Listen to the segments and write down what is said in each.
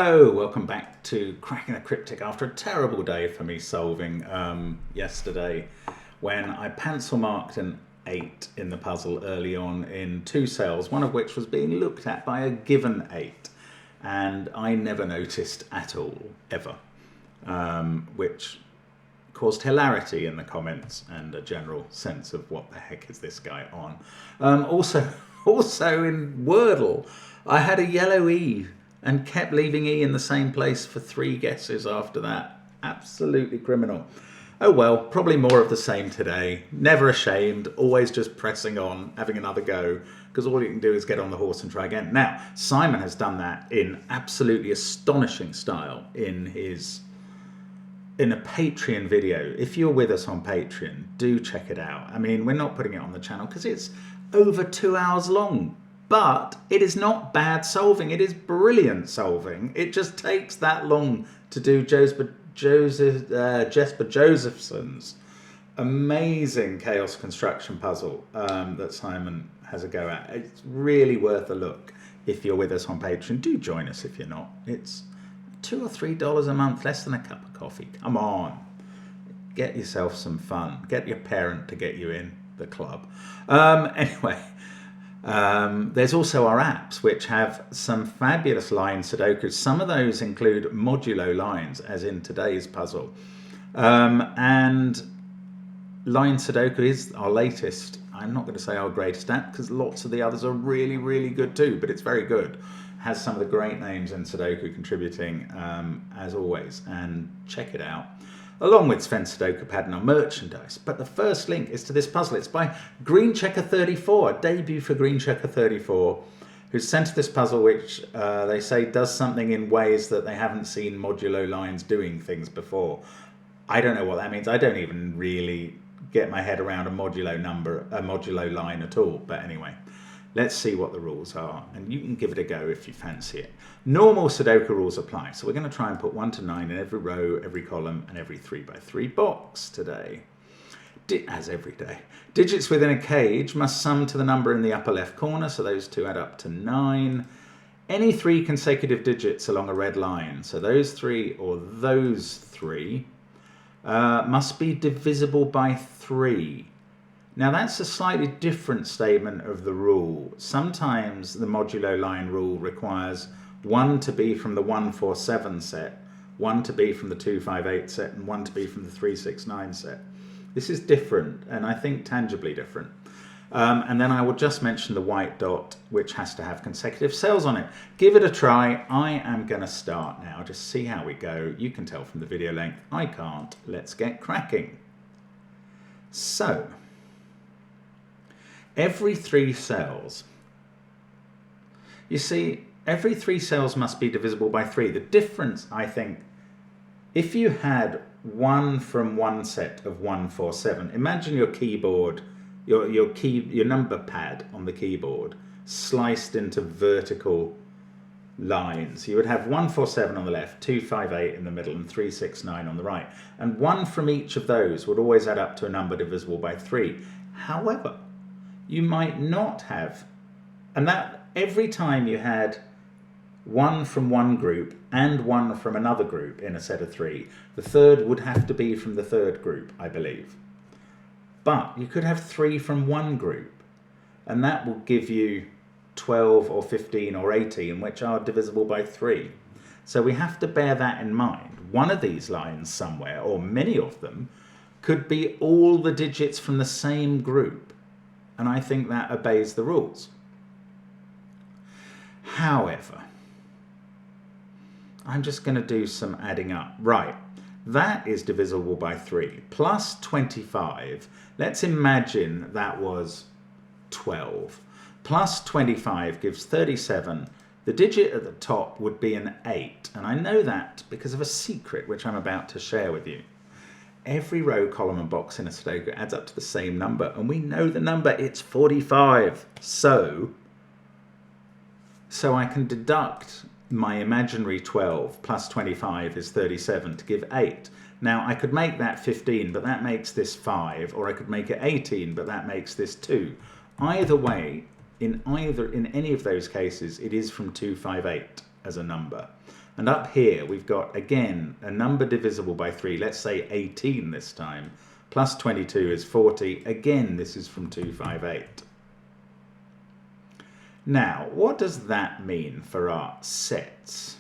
Hello, welcome back to Cracking the Cryptic after a terrible day for me solving yesterday when I pencil marked an 8 in the puzzle early on in 2 cells, one of which was being looked at by a given 8, and I never noticed at all, ever, which caused hilarity in the comments and a general sense of what the heck is this guy on. Also in Wordle, I had a yellow E and kept leaving E in the same place for 3 guesses after that. Absolutely criminal. Oh well, probably more of the same today. Never ashamed, always just pressing on, having another go, because all you can do is get on the horse and try again. Now, Simon has done that in absolutely astonishing style in a Patreon video. If you're with us on Patreon, do check it out. I mean, we're not putting it on the channel because it's over 2 hours long. But it is not bad solving, it is brilliant solving. It just takes that long to do Jesper Josephson's amazing chaos construction puzzle that Simon has a go at. It's really worth a look if you're with us on Patreon. Do join us if you're not. It's $2 or $3 a month, less than a cup of coffee. Come on, get yourself some fun. Get your parent to get you in the club. Anyway. There's also our apps, which have some fabulous line Sudokus. Some of those include Modulo lines, as in today's puzzle. And line Sudoku is our latest. I'm not going to say our greatest app, because lots of the others are really, really good too, but it's very good. Has some of the great names in Sudoku contributing, as always, and check it out. Along with Sven SUDOKU PAD and our merchandise. But the first link is to this puzzle. It's by GreenChecker34, a debut for GreenChecker34, who sent this puzzle which they say does something in ways that they haven't seen Modulo lines doing things before. I don't know what that means. I don't even really get my head around a modulo line at all. But anyway, let's see what the rules are, and you can give it a go if you fancy it. Normal Sudoku rules apply, so we're going to try and put 1 to 9 in every row, every column, and every 3 by 3 box today, as every day. Digits within a cage must sum to the number in the upper left corner, so those 2 add up to 9. Any 3 consecutive digits along a red line, so those 3 or those 3, must be divisible by 3. Now that's a slightly different statement of the rule. Sometimes the modulo line rule requires 1 to be from the 147 set, 1 to be from the 258 set, and 1 to be from the 369 set. This is different, and I think tangibly different. And then I will just mention the white dot, which has to have consecutive cells on it. Give it a try. I am going to start now. Just see how we go. You can tell from the video length. I can't. Let's get cracking. So, every 3 cells, you see, every 3 cells must be divisible by 3. The difference, I think, if you had 1 from one set of 147, imagine your keyboard, your number pad on the keyboard sliced into vertical lines. You would have 147 on the left, 258 in the middle, and 369 on the right. And 1 from each of those would always add up to a number divisible by 3. However, you might not have, and that every time you had 1 from one group and 1 from another group in a set of 3, the third would have to be from the third group, I believe. But you could have 3 from one group, and that will give you 12 or 15 or 18, which are divisible by 3. So we have to bear that in mind. One of these lines somewhere, or many of them, could be all the digits from the same group. And I think that obeys the rules. However, I'm just going to do some adding up. Right, that is divisible by 3. Plus 25, let's imagine that was 12. Plus 25 gives 37. The digit at the top would be an 8. And I know that because of a secret which I'm about to share with you. Every row, column and box in a Sudoku adds up to the same number, and we know the number, it's 45. So I can deduct my imaginary 12 plus 25 is 37 to give 8. Now I could make that 15, but that makes this 5, or I could make it 18, but that makes this 2. Either way, in any of those cases, it is from 258. as a number. And up here we've got, again, a number divisible by 3. Let's say 18 this time. Plus 22 is 40. Again, this is from 258. Now, what does that mean for our sets?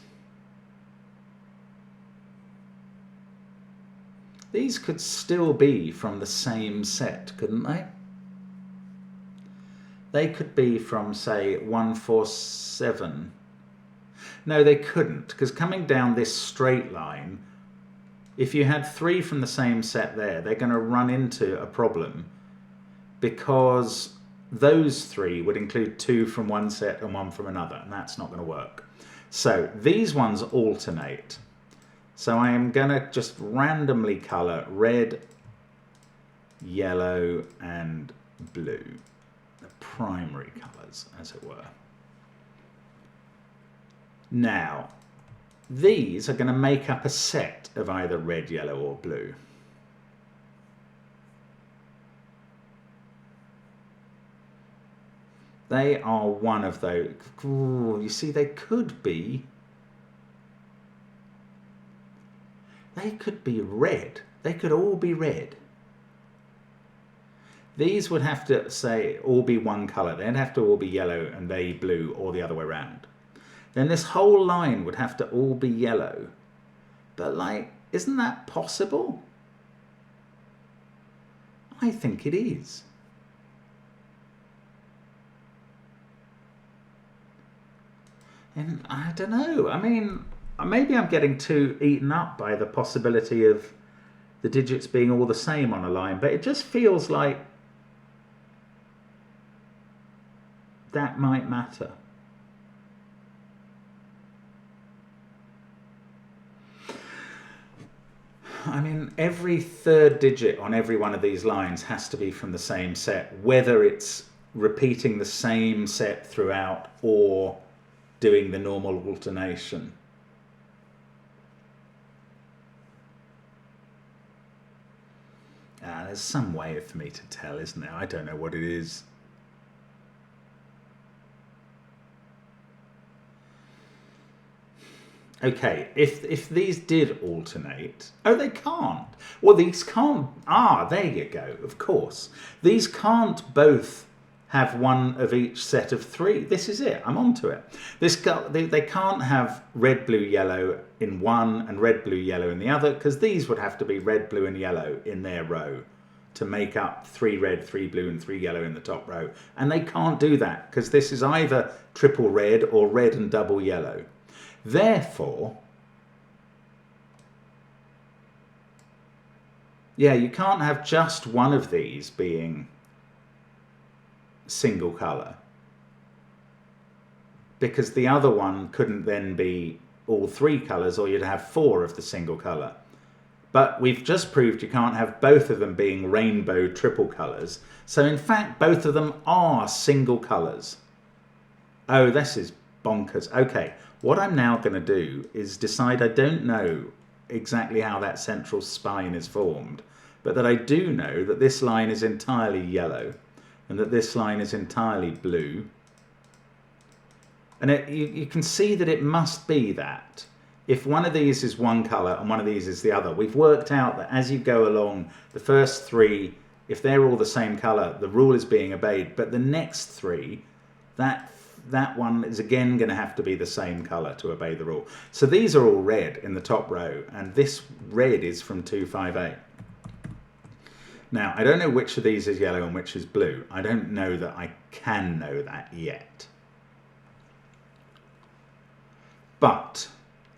These could still be from the same set, couldn't they? They could be from, say, 147. No, they couldn't, because coming down this straight line, if you had 3 from the same set there, they're going to run into a problem, because those 3 would include 2 from one set and 1 from another, and that's not going to work. So these ones alternate. So I am going to just randomly colour red, yellow, and blue. The primary colours, as it were. Now, these are going to make up a set of either red, yellow, or blue. They are one of those. Ooh, you see, they could be red. They could all be red. These would have to, say, all be one colour. They'd have to all be yellow and they blue, or the other way around. Then this whole line would have to all be yellow. But, like, isn't that possible? I think it is. And I don't know. I mean, maybe I'm getting too eaten up by the possibility of the digits being all the same on a line, but it just feels like that might matter. I mean, every third digit on every one of these lines has to be from the same set, whether it's repeating the same set throughout or doing the normal alternation. There's some way for me to tell, isn't there? I don't know what it is. Okay, if these did alternate... Oh, they can't. Well, these can't... Ah, there you go, of course. These can't both have one of each set of 3. This is it. I'm onto it. They can't have red, blue, yellow in one and red, blue, yellow in the other, because these would have to be red, blue, and yellow in their row to make up 3 red, 3 blue, and 3 yellow in the top row. And they can't do that, because this is either triple red or red and double yellow. Therefore, yeah, you can't have just one of these being single colour, because the other one couldn't then be all 3 colours, or you'd have 4 of the single colour. But we've just proved you can't have both of them being rainbow triple colours. So in fact, both of them are single colours. Oh, this is bonkers. Okay, what I'm now going to do is decide, I don't know exactly how that central spine is formed, but that I do know that this line is entirely yellow and that this line is entirely blue. And you can see that it must be that. If one of these is one colour and one of these is the other, we've worked out that as you go along, the first 3, if they're all the same colour, the rule is being obeyed. But the next 3, that one is again going to have to be the same colour to obey the rule. So these are all red in the top row, and this red is from 258. Now, I don't know which of these is yellow and which is blue. I don't know that I can know that yet. But,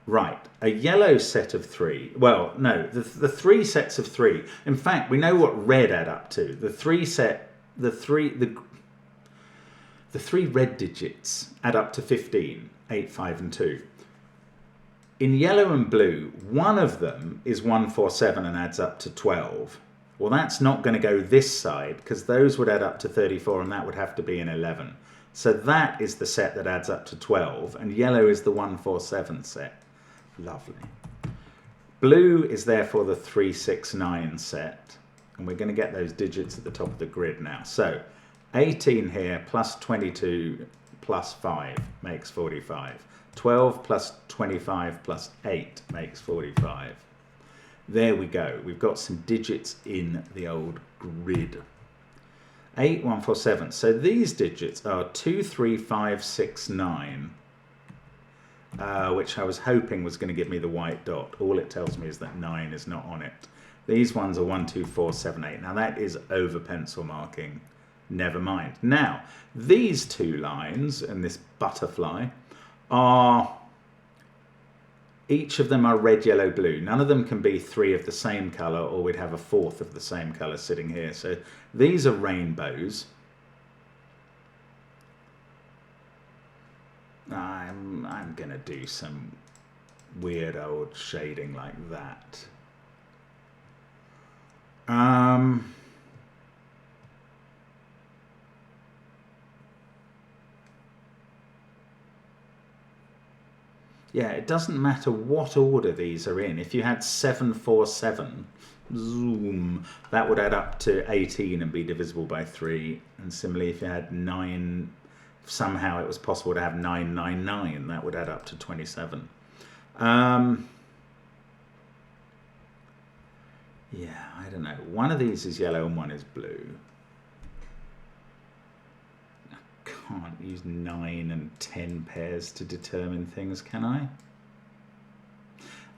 right, a yellow set of 3, well, no, the 3 sets of 3. In fact, we know what red add up to. The 3 red digits add up to 15, 8, 5, and 2. In yellow and blue, one of them is 147 and adds up to 12. Well, that's not going to go this side, because those would add up to 34 and that would have to be an 11. So that is the set that adds up to 12, and yellow is the 147 set. Lovely. Blue is therefore the 369 set, and we're going to get those digits at the top of the grid now. So 18 here plus 22 plus 5 makes 45. 12 plus 25 plus 8 makes 45. There we go. We've got some digits in the old grid. 8, 1, 4, 7. So these digits are 2, 3, 5, 6, 9, which I was hoping was going to give me the white dot. All it tells me is that 9 is not on it. These ones are 1, 2, 4, 7, 8. Now that is over pencil marking. Never mind. Now, these two lines and this butterfly are, each of them are red, yellow, blue. None of them can be 3 of the same colour, or we'd have a 4th of the same colour sitting here. So these are rainbows. I'm going to do some weird old shading like that. Yeah, it doesn't matter what order these are in. If you had 7, 4, 7, zoom, that would add up to 18 and be divisible by 3. And similarly, if you had 9, somehow it was possible to have 9, 9, 9, that would add up to 27. Yeah, I don't know. One of these is yellow and one is blue. I can't use 9 and 10 pairs to determine things, can I?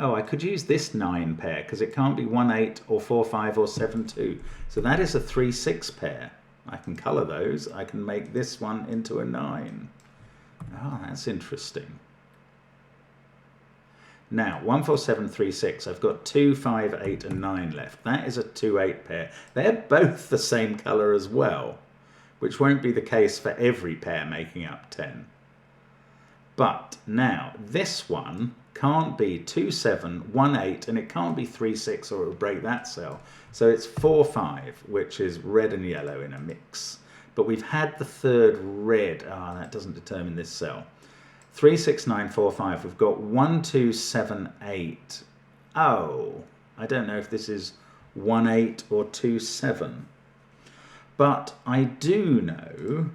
Oh, I could use this 9 pair because it can't be 1, 8 or 4, 5 or 7, 2. So that is a 3, 6 pair. I can colour those. I can make this one into a 9. Oh, that's interesting. Now, 1, 4, 7, 3, 6. I've got 2, 5, 8 and 9 left. That is a 2, 8 pair. They're both the same colour as well, which won't be the case for every pair making up 10. But now, this one can't be 2, 7, 1, 8, and it can't be 3, 6 or it will break that cell. So it's 4, 5, which is red and yellow in a mix. But we've had the third red. Ah, that doesn't determine this cell. 3, 6, 9, 4, 5. We've got 1, 2, 7, 8. Oh, I don't know if this is 1, 8 or 2, 7. But I do know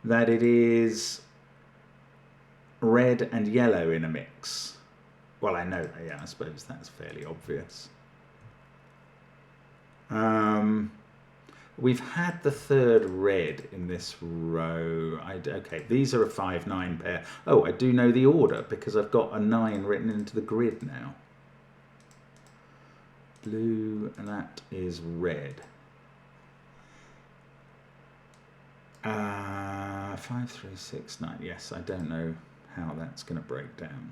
that it is red and yellow in a mix. Well, I know that, yeah, I suppose that's fairly obvious. We've had the third red in this row. Okay, these are a 5, 9 pair. Oh, I do know the order because I've got a 9 written into the grid now. Blue, and that is red. 5, 3, 6, 9. Yes, I don't know how that's going to break down.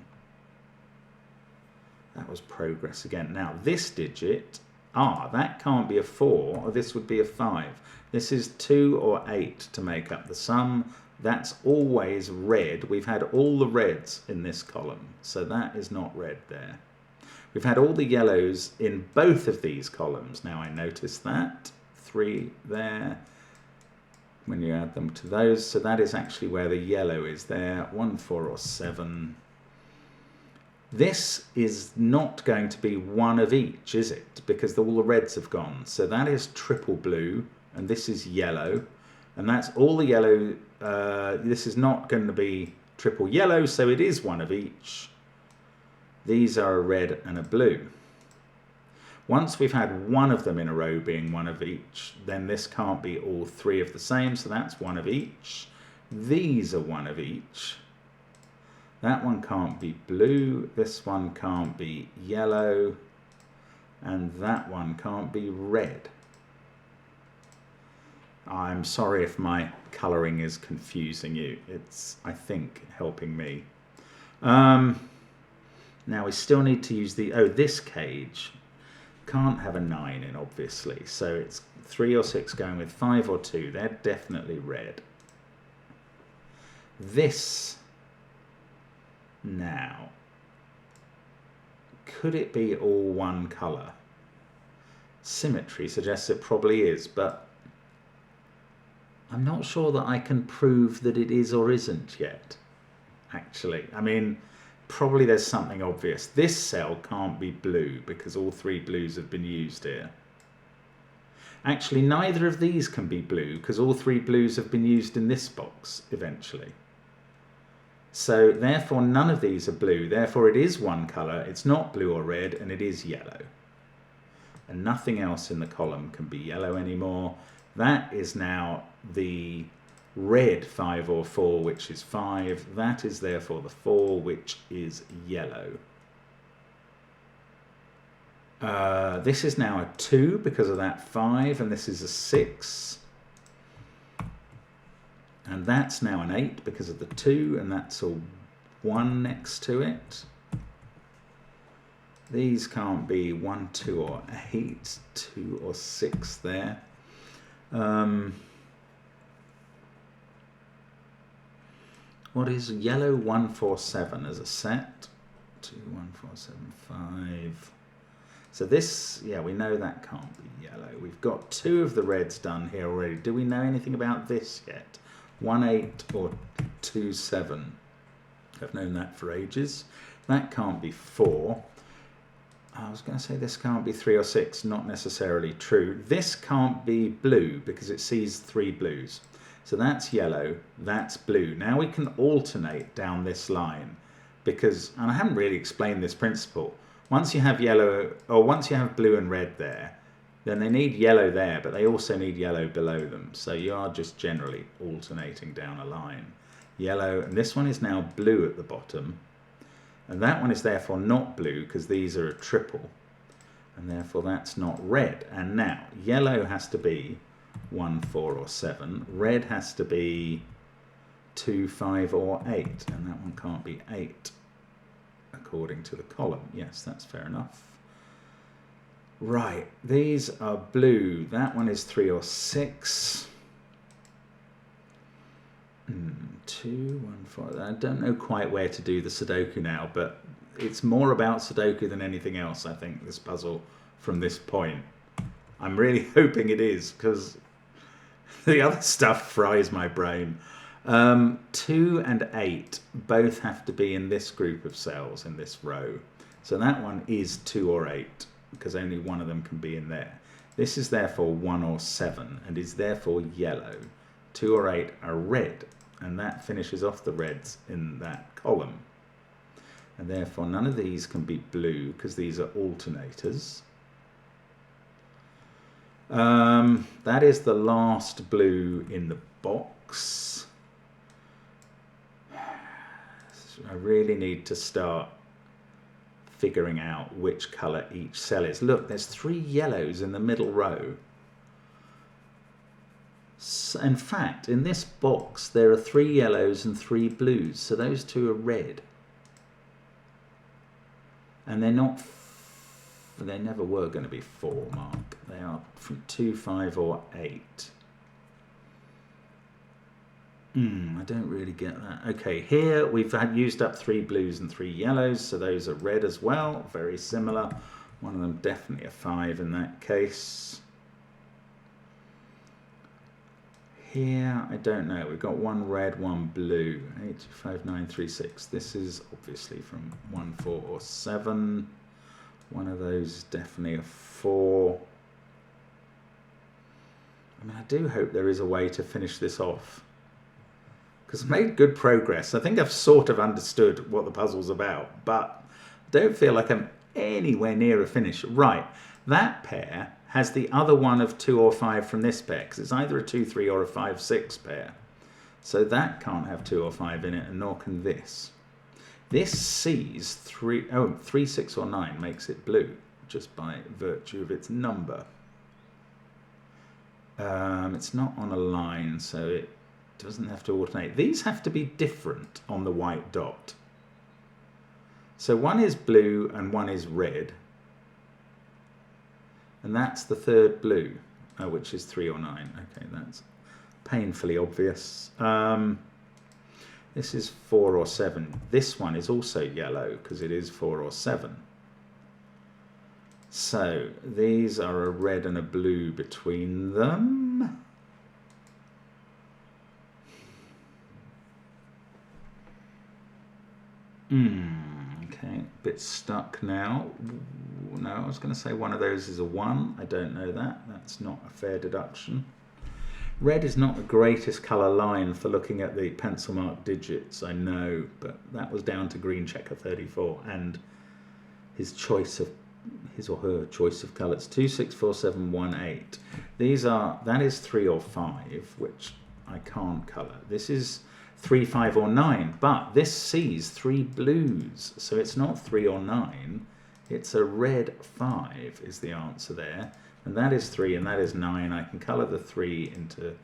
That was progress again. Now, this digit, that can't be a 4, or this would be a 5. This is 2 or 8 to make up the sum. That's always red. We've had all the reds in this column, so that is not red there. We've had all the yellows in both of these columns. Now I notice that. 3 there. When you add them to those, so that is actually where the yellow is there. 1, 4 or 7. This is not going to be one of each, is it? Because all the reds have gone. So that is triple blue, and this is yellow, and that's all the yellow. This is not going to be triple yellow, so it is one of each. These are a red and a blue. Once we've had one of them in a row being one of each, then this can't be all 3 of the same, so that's one of each. These are one of each. That one can't be blue, this one can't be yellow, and that one can't be red. I'm sorry if my colouring is confusing you. It's, I think, helping me. Now we still need to use the, this cage can't have a 9 in, obviously, so it's 3 or 6 going with 5 or 2. They're definitely red. This, now, could it be all one colour? Symmetry suggests it probably is, but I'm not sure that I can prove that it is or isn't yet, actually. I mean, probably there's something obvious. This cell can't be blue because all 3 blues have been used here. Actually, neither of these can be blue because all 3 blues have been used in this box eventually. So therefore none of these are blue. Therefore it is one colour. It's not blue or red, and it is yellow. And nothing else in the column can be yellow anymore. That is now the red 5 or 4, which is 5. That is therefore the 4, which is yellow. This is now a 2 because of that 5, and this is a 6. And that's now an 8 because of the 2, and that's a 1 next to it. These can't be 1, 2, or 8, 2 or 6 there. What is yellow 1, 4, 7 as a set? 2, 1, 4, 7, 5. So this, yeah, we know that can't be yellow. We've got 2 of the reds done here already. Do we know anything about this yet? 1, 8 or 2, 7. I've known that for ages. That can't be 4. I was going to say this can't be 3 or 6. Not necessarily true. This can't be blue because it sees 3 blues. So that's yellow, that's blue. Now we can alternate down this line because, and I haven't really explained this principle, once you have yellow, or once you have blue and red there, then they need yellow there, but they also need yellow below them. So you are just generally alternating down a line. Yellow, and this one is now blue at the bottom, and that one is therefore not blue because these are a triple, and therefore that's not red. And now yellow has to be 1, 4 or 7. Red has to be 2, 5 or 8, and that one can't be 8 according to the column. Yes, that's fair enough. Right, these are blue. That one is 3 or 6. 2, 1, 4. I don't know quite where to do the Sudoku now, but it's more about Sudoku than anything else, I think, this puzzle from this point. I'm really hoping it is, because the other stuff fries my brain. 2 and 8 both have to be in this group of cells, in this row. So that one is 2 or 8, because only one of them can be in there. This is therefore 1 or 7, and is therefore yellow. 2 or 8 are red, and that finishes off the reds in that column. And therefore none of these can be blue, because these are alternators. That is the last blue in the box. I really need to start figuring out which colour each cell is. Look, there's 3 yellows in the middle row. So, in fact, in this box there are 3 yellows and 3 blues, so those 2 are red. And they're not, they never were going to be 4, Mark. They are from 2, 5 or 8. I don't really get that. Okay, here we've used up 3 blues and 3 yellows, so those are red as well, very similar. One of them definitely a 5 in that case. Here, I don't know, we've got 1 red, 1 blue, 8, 5, 9, 3, 6. This is obviously from 1, 4 or 7. One of those is definitely a 4. I mean, I do hope there is a way to finish this off, because I've made good progress. I think I've sort of understood what the puzzle's about, but I don't feel like I'm anywhere near a finish. Right, that pair has the other one of 2 or 5 from this pair, because it's either a 2, 3 or a 5, 6 pair. So that can't have 2 or 5 in it, and nor can this. This sees 3, 6 or 9 makes it blue, just by virtue of its number. It's not on a line, so it doesn't have to alternate. These have to be different on the white dot. So one is blue and one is red. And that's the third blue, which is 3 or 9. Okay, that's painfully obvious. This is 4 or 7. This one is also yellow because it is 4 or 7. So these are a red and a blue between them. Okay, a bit stuck now. No, I was going to say one of those is a 1. I don't know that. That's not a fair deduction. Red is not the greatest colour line for looking at the pencil mark digits, I know, but that was down to Green Checker 34 and his or her choice of colours. 2, 6, 4, 7, 1, 8. That is 3 or 5, which I can't colour. This is 3, 5 or 9, but this sees 3 blues, so it's not 3 or 9, it's a red 5 is the answer there, and that is 3 and that is 9. I can colour the 3 into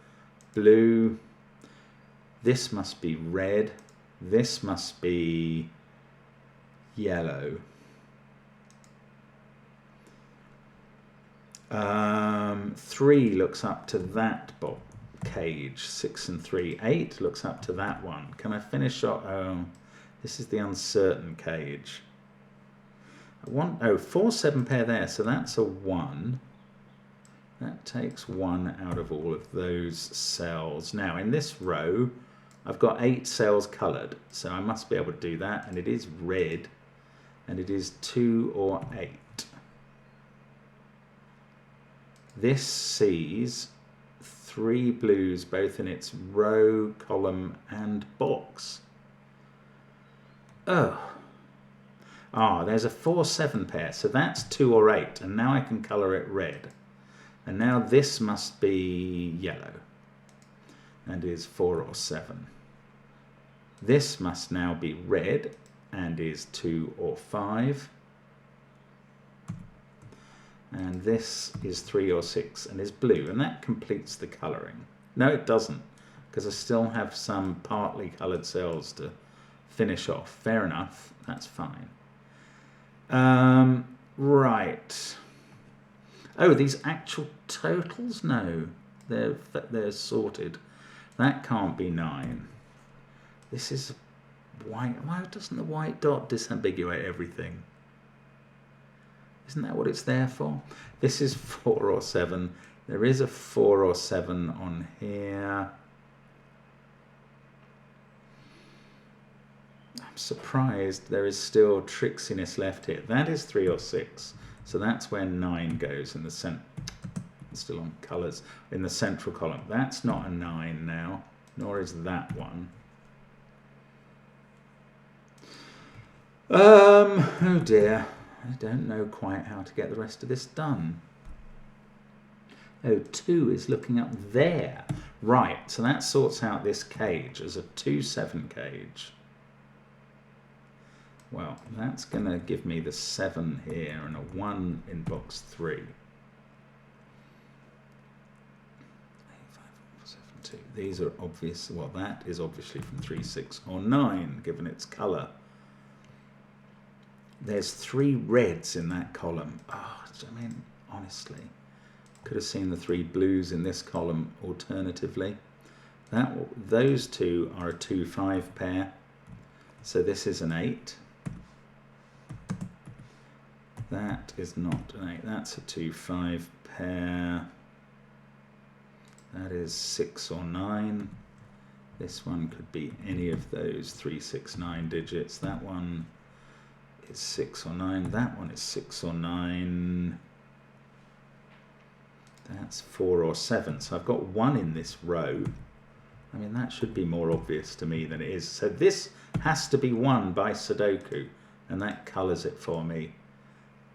blue. This must be red, this must be yellow. 3 looks up to that cage, 6 and 3. 8 looks up to that one. Can I finish off? Oh, this is the uncertain cage. I want 4, 7 pair there, so that's a 1. That takes 1 out of all of those cells. Now in this row I've got 8 cells coloured, so I must be able to do that, and it is red, and it is 2 or 8. This sees 3 blues both in its row, column and box. There's a 4, 7 pair, so that's 2 or 8, and now I can colour it red. And now this must be yellow and is 4 or 7. This must now be red and is 2 or 5. And this is 3 or 6 and is blue, and that completes the colouring. No, it doesn't, because I still have some partly coloured cells to finish off. Fair enough, that's fine. Right. Oh, these actual totals? No, they're sorted. That can't be 9. This is white. Why doesn't the white dot disambiguate everything? Isn't that what it's there for? This is 4 or 7. There is a 4 or 7 on here. I'm surprised there is still tricksiness left here. That is 3 or 6. So that's where 9 goes in the still on colours, in the central column. That's not a 9 now, nor is that one. Oh dear. I don't know quite how to get the rest of this done. 2 is looking up there. Right, so that sorts out this cage as a 2-7 cage. Well, that's going to give me the 7 here and a 1 in box 3. 8, 5, 4, 7, 2. These are obvious. Well, that is obviously from 3, 6 or 9, given its colour. There's 3 reds in that column. I mean, honestly, could have seen the 3 blues in this column alternatively. Those 2 are a 2-5 pair. So this is an 8. That is not an 8. That's a 2-5 pair. That is 6 or 9. This one could be any of those 3, 6, 9 digits. That one is 6 or 9. That one is 6 or 9. That's 4 or 7. So I've got 1 in this row. I mean, that should be more obvious to me than it is. So this has to be 1 by Sudoku, and that colours it for me.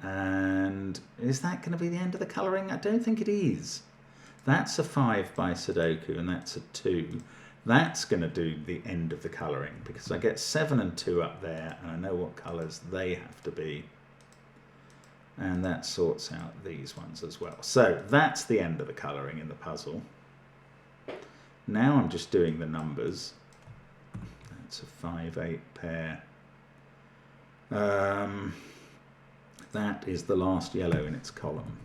And is that going to be the end of the colouring? I don't think it is. That's a 5 by Sudoku, and that's a 2. That's going to do the end of the colouring, because I get 7 and 2 up there, and I know what colours they have to be. And that sorts out these ones as well. So that's the end of the colouring in the puzzle. Now I'm just doing the numbers. That's a 5-8 pair. That is the last yellow in its column.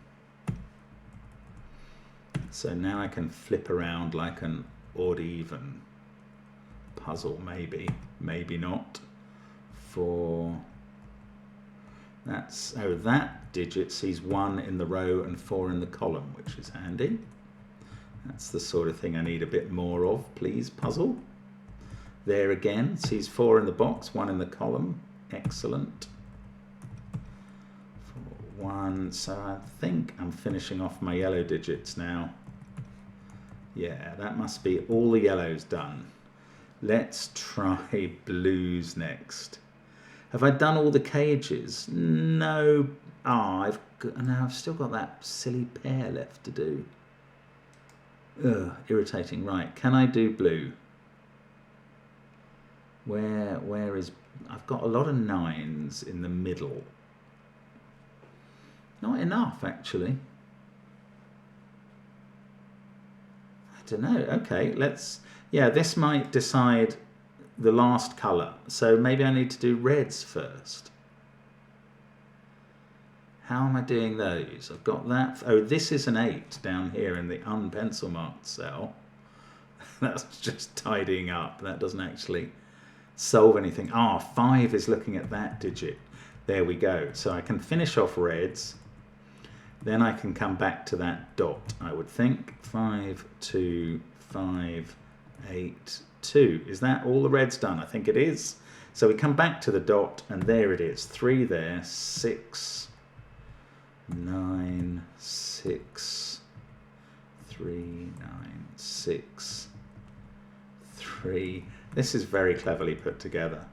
So now I can flip around like an odd-even puzzle, maybe, maybe not. That digit sees 1 in the row and 4 in the column, which is handy. That's the sort of thing I need a bit more of, please, puzzle. There again, sees 4 in the box, 1 in the column. Excellent. 4, 1. So I think I'm finishing off my yellow digits now. Yeah, that must be all the yellows done. Let's try blues next. Have I done all the cages? No. I've still got that silly pair left to do. Ugh, irritating. Right, can I do blue? Where is... I've got a lot of 9s in the middle. Not enough, actually. I don't know. Okay, let's... Yeah, this might decide the last colour. So maybe I need to do reds first. How am I doing those? I've got that. Oh, this is an 8 down here in the unpencil marked cell. That's just tidying up. That doesn't actually solve anything. 5 is looking at that digit. There we go. So I can finish off reds. Then I can come back to that dot, I would think. 5, 2, 5, 8, 2. Is that all the reds done? I think it is. So we come back to the dot, and there it is. 3 there, 6, 9, 6, 3, 9, 6, 3. This is very cleverly put together.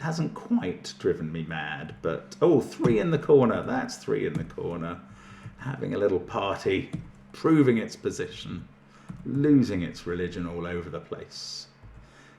Hasn't quite driven me mad, but 3 in the corner. That's 3 in the corner. Having a little party, proving its position, losing its religion all over the place.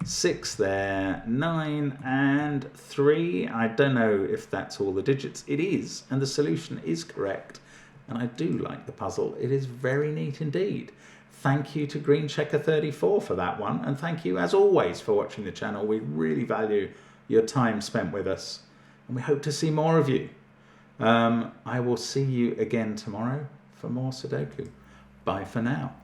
6 there, 9 and 3. I don't know if that's all the digits. It is, and the solution is correct. And I do like the puzzle. It is very neat indeed. Thank you to GreenChecker34 for that one. And thank you, as always, for watching the channel. We really value your time spent with us. And we hope to see more of you. I will see you again tomorrow for more Sudoku. Bye for now.